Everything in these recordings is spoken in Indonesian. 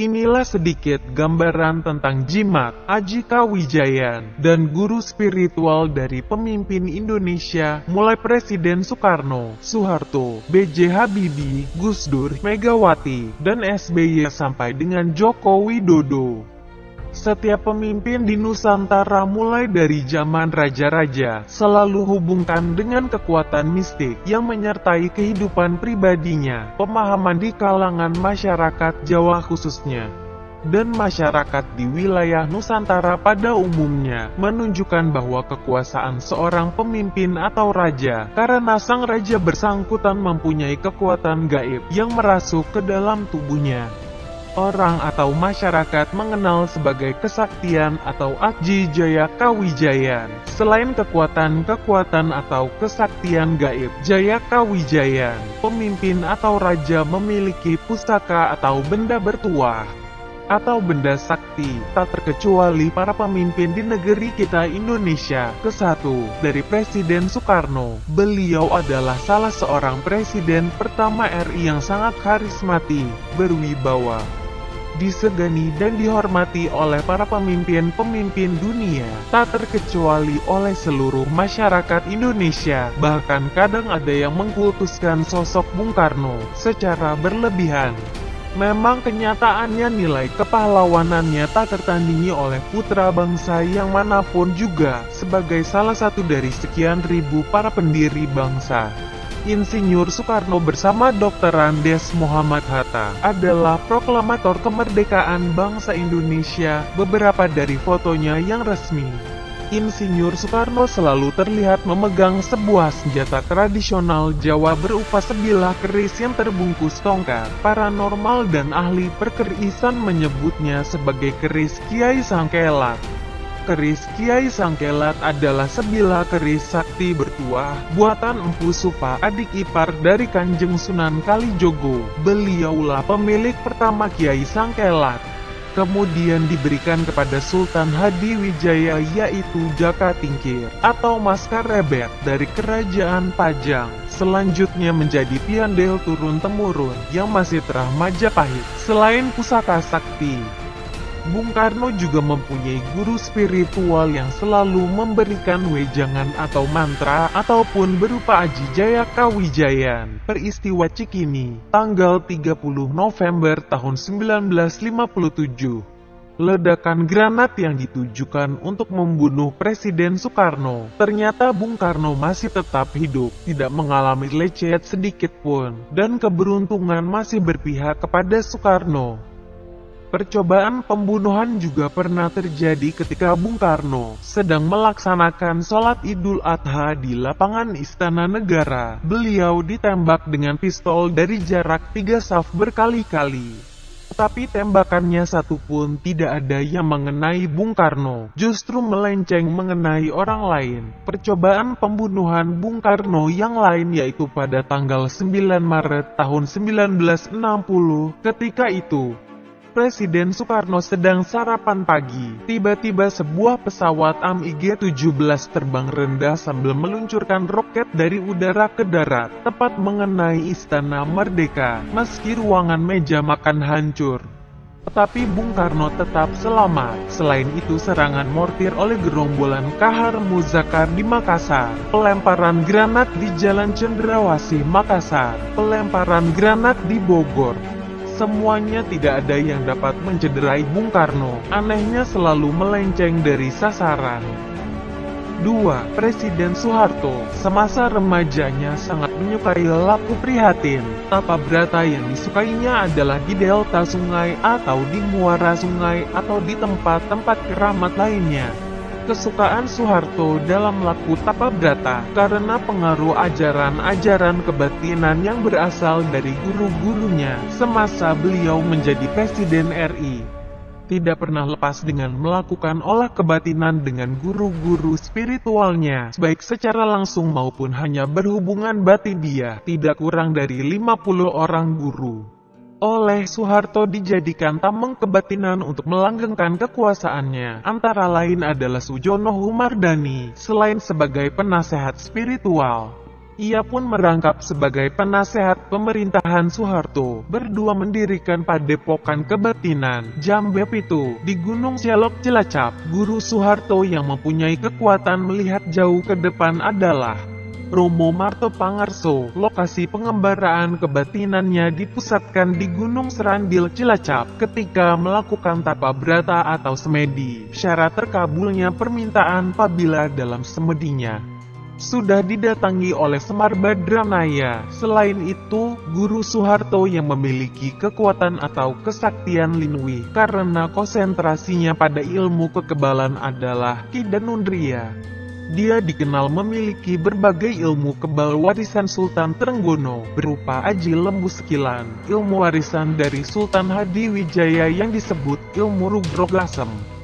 Inilah sedikit gambaran tentang jimat Aji Kawijayan dan guru spiritual dari pemimpin Indonesia mulai Presiden Soekarno, Soeharto, B.J. Habibie, Gus Dur, Megawati, dan SBY sampai dengan Joko Widodo. Setiap pemimpin di Nusantara mulai dari zaman raja-raja selalu hubungkan dengan kekuatan mistik yang menyertai kehidupan pribadinya, pemahaman di kalangan masyarakat Jawa khususnya, dan masyarakat di wilayah Nusantara pada umumnya, menunjukkan bahwa kekuasaan seorang pemimpin atau raja, karena sang raja bersangkutan mempunyai kekuatan gaib yang merasuk ke dalam tubuhnya. Orang atau masyarakat mengenal sebagai kesaktian atau Aji Jaya Kawijayan. Selain kekuatan atau kesaktian gaib Jaya Kawijayan, pemimpin atau raja memiliki pusaka atau benda bertuah atau benda sakti, tak terkecuali para pemimpin di negeri kita Indonesia. Kesatu, dari Presiden Soekarno. Beliau adalah salah seorang presiden pertama RI yang sangat karismatik, berwibawa, disegani dan dihormati oleh para pemimpin-pemimpin dunia, tak terkecuali oleh seluruh masyarakat Indonesia. Bahkan kadang ada yang mengkultuskan sosok Bung Karno secara berlebihan. Memang kenyataannya nilai kepahlawanannya tak tertandingi oleh putra bangsa yang manapun juga, sebagai salah satu dari sekian ribu para pendiri bangsa. Insinyur Soekarno bersama Dr. Andes Muhammad Hatta adalah proklamator kemerdekaan bangsa Indonesia. Beberapa dari fotonya yang resmi, Insinyur Soekarno selalu terlihat memegang sebuah senjata tradisional Jawa berupa sebilah keris yang terbungkus tongkat. Paranormal dan ahli perkerisan menyebutnya sebagai keris Kiai Sangkelat. Keris Kiai Sangkelat adalah sebilah keris sakti bertuah buatan Empu Supa, adik ipar dari Kanjeng Sunan Kalijogo. Beliaulah pemilik pertama Kiai Sangkelat. Kemudian diberikan kepada Sultan Hadiwijaya, yaitu Jaka Tingkir atau Mas Karebet dari Kerajaan Pajang. Selanjutnya menjadi piandel turun-temurun yang masih terah Majapahit. Selain pusaka sakti, Bung Karno juga mempunyai guru spiritual yang selalu memberikan wejangan atau mantra ataupun berupa Aji Jaya Kawijayan. Peristiwa Cikini, tanggal 30 November tahun 1957. Ledakan granat yang ditujukan untuk membunuh Presiden Soekarno. Ternyata Bung Karno masih tetap hidup, tidak mengalami lecet sedikit pun, dan keberuntungan masih berpihak kepada Soekarno. Percobaan pembunuhan juga pernah terjadi ketika Bung Karno sedang melaksanakan sholat Idul Adha di lapangan Istana Negara. Beliau ditembak dengan pistol dari jarak 3 saf berkali-kali. Tapi tembakannya satu pun tidak ada yang mengenai Bung Karno, justru melenceng mengenai orang lain. Percobaan pembunuhan Bung Karno yang lain yaitu pada tanggal 9 Maret tahun 1960. Ketika itu, Presiden Soekarno sedang sarapan pagi. Tiba-tiba sebuah pesawat MiG-17 terbang rendah sambil meluncurkan roket dari udara ke darat, tepat mengenai Istana Merdeka. Meski ruangan meja makan hancur, tetapi Bung Karno tetap selamat. Selain itu, serangan mortir oleh gerombolan Kahar Muzakar di Makassar, pelemparan granat di Jalan Cendrawasih Makassar, pelemparan granat di Bogor. Semuanya tidak ada yang dapat mencederai Bung Karno. Anehnya selalu melenceng dari sasaran. 2. Presiden Soeharto semasa remajanya sangat menyukai laku prihatin. Tapa Brata yang disukainya adalah di delta sungai atau di muara sungai atau di tempat-tempat keramat lainnya. Kesukaan Soeharto dalam laku Tapa Brata karena pengaruh ajaran-ajaran kebatinan yang berasal dari guru-gurunya semasa beliau menjadi Presiden RI. Tidak pernah lepas dengan melakukan olah kebatinan dengan guru-guru spiritualnya, baik secara langsung maupun hanya berhubungan batin. Dia tidak kurang dari 50 orang guru oleh Soeharto dijadikan tameng kebatinan untuk melanggengkan kekuasaannya. Antara lain adalah Sujono Humardani, selain sebagai penasehat spiritual, Ia pun merangkap sebagai penasehat pemerintahan Soeharto. Berdua mendirikan Padepokan Kebatinan Jambe Pitu di Gunung Selok Cilacap. Guru Soeharto yang mempunyai kekuatan melihat jauh ke depan adalah Romo Marto Pangarso. Lokasi pengembaraan kebatinannya dipusatkan di Gunung Serandil Cilacap. Ketika melakukan tapa brata atau semedi, syarat terkabulnya permintaan apabila dalam semedinya sudah didatangi oleh Semar Badranaya. Selain itu, Guru Soeharto yang memiliki kekuatan atau kesaktian linwi karena konsentrasinya pada ilmu kekebalan adalah Ki Danundria. Dia dikenal memiliki berbagai ilmu kebal warisan Sultan Trenggono berupa Aji Lembu Sekilan, ilmu warisan dari Sultan Hadiwijaya yang disebut ilmu Rugro-Glasem.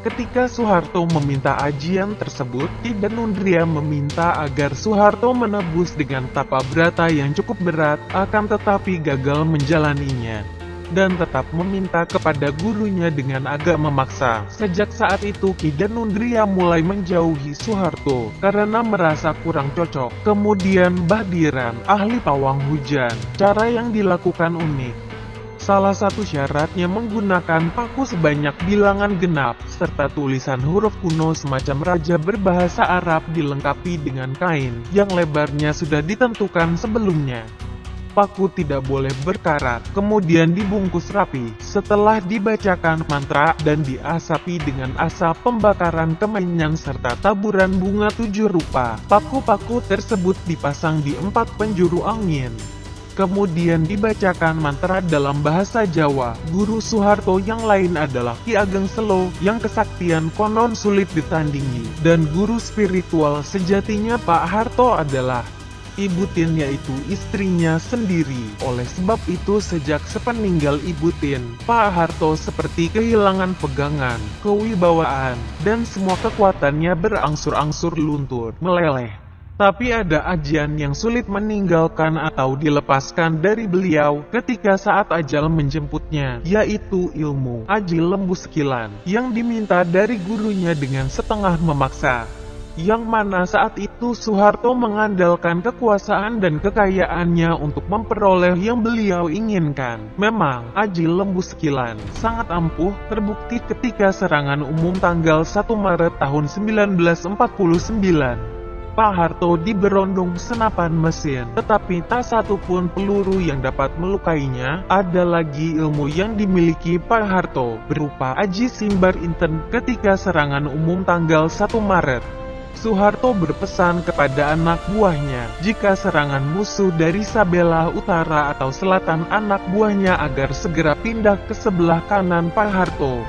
Ketika Soeharto meminta ajian tersebut, Ki Danundria meminta agar Soeharto menebus dengan tapa brata yang cukup berat, akan tetapi gagal menjalaninya, dan tetap meminta kepada gurunya dengan agak memaksa. Sejak saat itu Ki Danundria mulai menjauhi Soeharto, karena merasa kurang cocok. Kemudian Bahdiran, ahli pawang hujan. Cara yang dilakukan unik. Salah satu syaratnya menggunakan paku sebanyak bilangan genap, serta tulisan huruf kuno semacam raja berbahasa Arab dilengkapi dengan kain, yang lebarnya sudah ditentukan sebelumnya. Paku tidak boleh berkarat, kemudian dibungkus rapi. Setelah dibacakan mantra dan diasapi dengan asap pembakaran kemenyan serta taburan bunga 7 rupa, paku-paku tersebut dipasang di 4 penjuru angin. Kemudian dibacakan mantra dalam bahasa Jawa. Guru Soeharto yang lain adalah Ki Ageng Selo, yang kesaktian konon sulit ditandingi, dan guru spiritual sejatinya Pak Harto adalah Ibu Tin, yaitu istrinya sendiri. Oleh sebab itu sejak sepeninggal Ibu Tin, Pak Harto seperti kehilangan pegangan, kewibawaan, dan semua kekuatannya berangsur-angsur luntur, meleleh. Tapi ada ajian yang sulit meninggalkan atau dilepaskan dari beliau ketika saat ajal menjemputnya, yaitu ilmu Aji Lembu Sekilan, yang diminta dari gurunya dengan setengah memaksa. Yang mana saat itu Soeharto mengandalkan kekuasaan dan kekayaannya untuk memperoleh yang beliau inginkan. Memang, Aji Lembu Sekilan sangat ampuh, terbukti ketika serangan umum tanggal 1 Maret tahun 1949. Pak Harto diberondong senapan mesin, tetapi tak satu pun peluru yang dapat melukainya. Ada lagi ilmu yang dimiliki Pak Harto, berupa Aji Simbar Inten. Ketika serangan umum tanggal 1 Maret, Soeharto berpesan kepada anak buahnya, jika serangan musuh dari Sabela Utara atau Selatan, anak buahnya agar segera pindah ke sebelah kanan Pak Harto.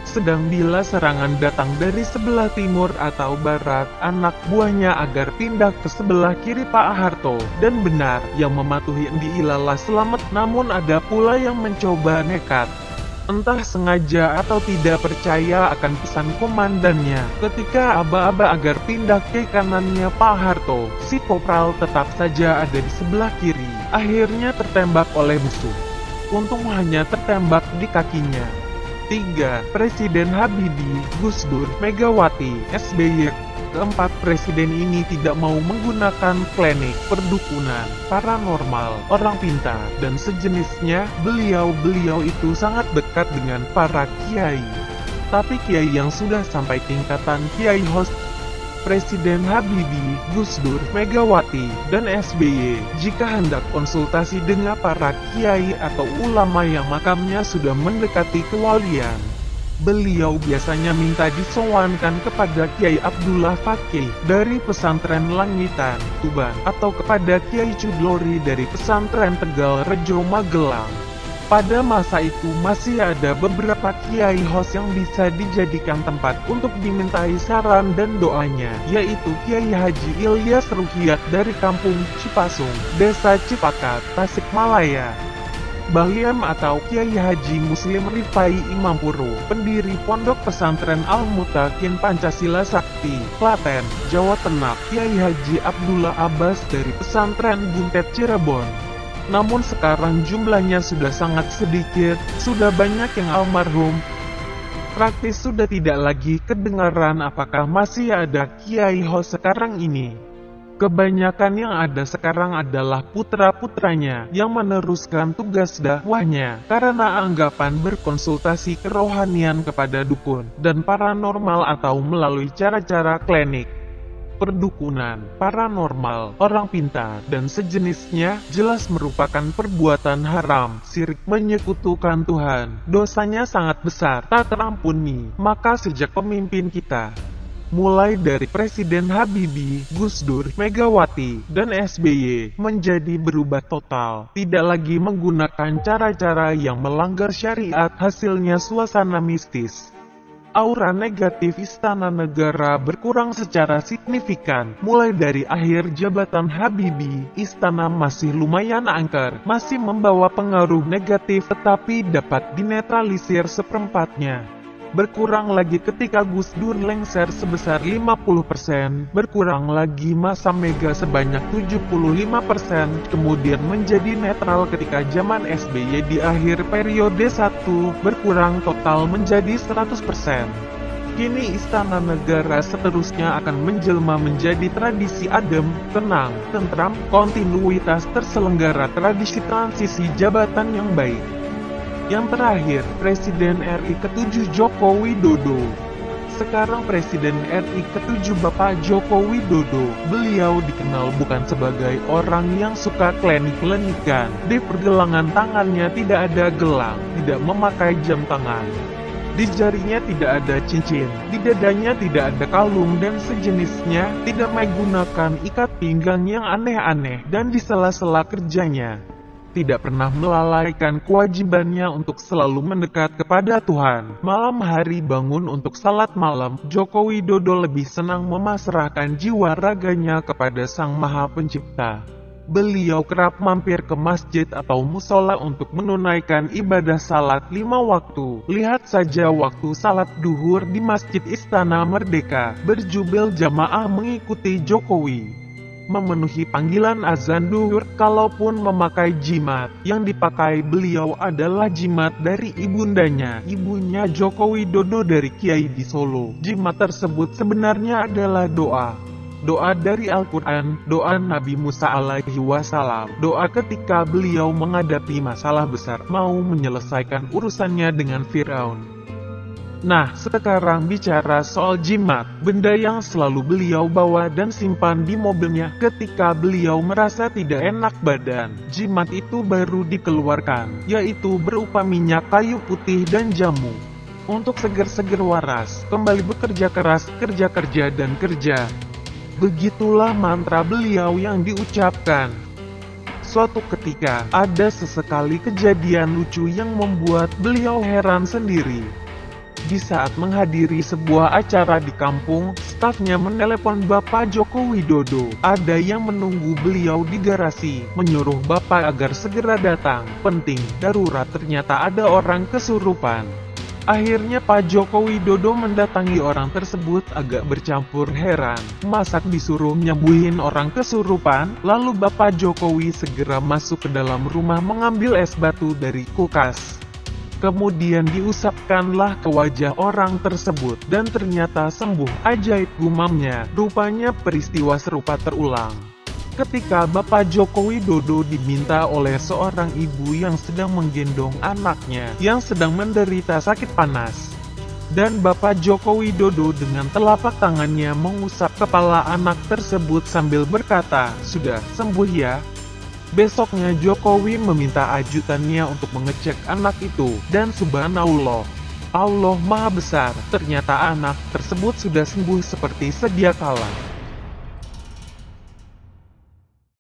Sedang bila serangan datang dari sebelah timur atau barat, anak buahnya agar pindah ke sebelah kiri Pak Harto. Dan benar, yang mematuhi diilalah selamat. Namun ada pula yang mencoba nekat, entah sengaja atau tidak percaya akan pesan komandannya. Ketika aba-aba agar pindah ke kanannya Pak Harto, si kopral tetap saja ada di sebelah kiri. Akhirnya tertembak oleh musuh. Untung hanya tertembak di kakinya. 3. Presiden Habibie, Gus Dur, Megawati, SBY. Keempat presiden ini tidak mau menggunakan klinik, perdukunan, paranormal, orang pintar, dan sejenisnya. Beliau itu sangat dekat dengan para kiai. Tapi kiai yang sudah sampai tingkatan kiai host, Presiden Habibie, Gus Dur, Megawati, dan SBY, jika hendak konsultasi dengan para kiai atau ulama yang makamnya sudah mendekati kewalian, beliau biasanya minta disowankan kepada Kiai Abdullah Fakih dari pesantren Langitan, Tuban, atau kepada Kiai Cudlori dari pesantren Tegal Rejo, Magelang. Pada masa itu masih ada beberapa kiai host yang bisa dijadikan tempat untuk dimintai saran dan doanya, yaitu Kiai Haji Ilyas Ruhiyat dari kampung Cipasung, Desa Cipakat, Tasikmalaya. Bahyam atau Kiai Haji Muslim Rifai Imampuro, pendiri Pondok Pesantren Al-Mutakin Pancasila Sakti, Klaten, Jawa Tengah. Kiai Haji Abdullah Abbas dari Pesantren Buntet Cirebon. Namun sekarang jumlahnya sudah sangat sedikit, sudah banyak yang almarhum. Praktis sudah tidak lagi kedengaran. Apakah masih ada kiai host sekarang ini? Kebanyakan yang ada sekarang adalah putra-putranya yang meneruskan tugas dakwahnya karena anggapan berkonsultasi kerohanian kepada dukun dan paranormal atau melalui cara-cara klinik, perdukunan, paranormal, orang pintar, dan sejenisnya jelas merupakan perbuatan haram, syirik, menyekutukan Tuhan. Dosanya sangat besar, tak terampuni. Maka sejak pemimpin kita, mulai dari Presiden Habibie, Gus Dur, Megawati, dan SBY, menjadi berubah total. Tidak lagi menggunakan cara-cara yang melanggar syariat, hasilnya suasana mistis. Aura negatif Istana Negara berkurang secara signifikan. Mulai dari akhir jabatan Habibie, istana masih lumayan angker, masih membawa pengaruh negatif tetapi dapat dinetralisir seperempatnya. Berkurang lagi ketika Gus Dur lengser sebesar 50%, berkurang lagi masa Mega sebanyak 75%, kemudian menjadi netral ketika zaman SBY di akhir periode 1, berkurang total menjadi 100%. Kini Istana Negara seterusnya akan menjelma menjadi tradisi adem, tenang, tentram, kontinuitas terselenggara tradisi transisi jabatan yang baik. Yang terakhir, Presiden RI ke-7 Joko Widodo. Sekarang Presiden RI ke-7 Bapak Joko Widodo, beliau dikenal bukan sebagai orang yang suka klinik-klinikan. Di pergelangan tangannya tidak ada gelang, tidak memakai jam tangan. Di jarinya tidak ada cincin, di dadanya tidak ada kalung dan sejenisnya, tidak menggunakan ikat pinggang yang aneh-aneh, dan di sela-sela kerjanya tidak pernah melalaikan kewajibannya untuk selalu mendekat kepada Tuhan. Malam hari bangun untuk salat malam, Joko Widodo lebih senang memasrahkan jiwa raganya kepada Sang Maha Pencipta. Beliau kerap mampir ke masjid atau musola untuk menunaikan ibadah salat 5 waktu. Lihat saja waktu salat duhur di Masjid Istana Merdeka, berjubel jamaah mengikuti Jokowi. Memenuhi panggilan azan duhur, kalaupun memakai jimat, yang dipakai beliau adalah jimat dari ibundanya, ibunya Joko Widodo dari Kiai di Solo. Jimat tersebut sebenarnya adalah doa dari Al-Quran, doa Nabi Musa alaihi wasallam, doa ketika beliau menghadapi masalah besar, mau menyelesaikan urusannya dengan Firaun. Nah, sekarang bicara soal jimat, benda yang selalu beliau bawa dan simpan di mobilnya ketika beliau merasa tidak enak badan. Jimat itu baru dikeluarkan, yaitu berupa minyak kayu putih dan jamu. Untuk seger-seger waras, kembali bekerja keras, kerja dan kerja. Begitulah mantra beliau yang diucapkan. Suatu ketika, ada sesekali kejadian lucu yang membuat beliau heran sendiri. Di saat menghadiri sebuah acara di kampung, stafnya menelepon Bapak Joko Widodo. Ada yang menunggu beliau di garasi, menyuruh Bapak agar segera datang. Penting, darurat, ternyata ada orang kesurupan. Akhirnya Pak Joko Widodo mendatangi orang tersebut agak bercampur heran. Masa disuruh nyembuhin orang kesurupan? Lalu Bapak Jokowi segera masuk ke dalam rumah mengambil es batu dari kulkas. Kemudian diusapkanlah ke wajah orang tersebut, dan ternyata sembuh. Ajaib, gumamnya. Rupanya peristiwa serupa terulang ketika Bapak Joko Widodo diminta oleh seorang ibu yang sedang menggendong anaknya yang sedang menderita sakit panas. Dan Bapak Joko Widodo dengan telapak tangannya mengusap kepala anak tersebut sambil berkata, "Sudah sembuh ya?" Besoknya Jokowi meminta ajutannya untuk mengecek anak itu, dan subhanallah, Allah Maha Besar, ternyata anak tersebut sudah sembuh seperti sedia kala.